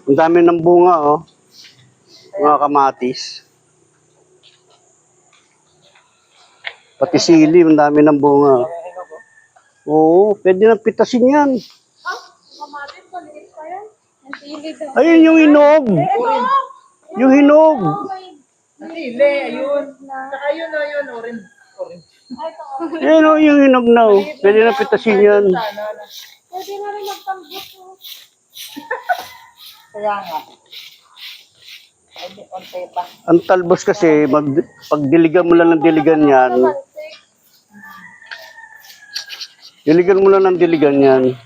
Ang dami ng bunga, oh. Mga kamatis. Pati sili, ang dami ng bunga. Oo, pwede nang pitasin yan. Kamatis, maliit pa yan. Ang sili daw. Ayun yung hinog. Yung hinog. Sili, ayun. Saka yun, ayun, orange. Ayun oh, yung hinog na, oh. Pwede nang pitasin yan. Pwede na rin magtambot. Kaya nga. Pwede, onte pa. Ang talbos kasi, pag diligan mo lang ng diligan yan, diligan mo lang ng diligan yan.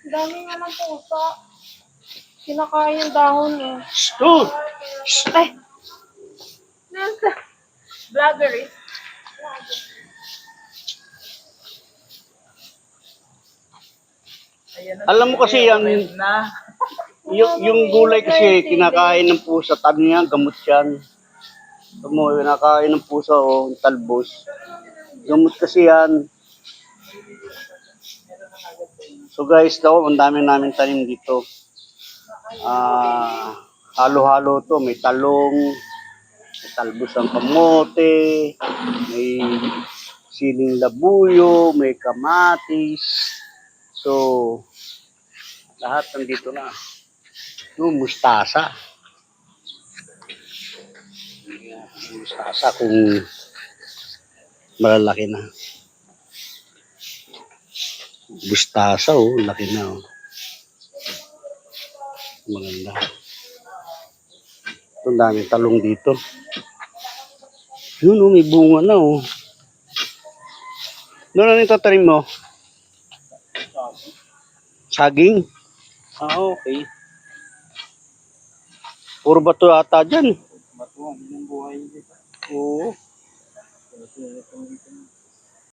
Dami nga ng pusa. Kinakain yung dahon eh. Oh! Ay! Nasa? Vlogger eh. Alam mo kasi yan, yung gulay kasi kinakain ng pusa, ano yan, gamot yan. Ito mo, kinakain ng pusa o talbos. Gamot kasi yan. So guys, daw, ang dami namin tanim dito. Halo-halo to, may talong, may talbos ng kamote, may siling labuyo, may kamatis. So, lahat nandito na. Yung mustasa. Mustasa kung malalaki na. Mustasa, oh, laki na, oh. Maganda. Ito, daming talong dito. Yun, oh, may bunga na, oh. Doon na tatanim mo? Saging? Okay. Puro bato ata dyan. Batuan, yung buhay dito. Oo.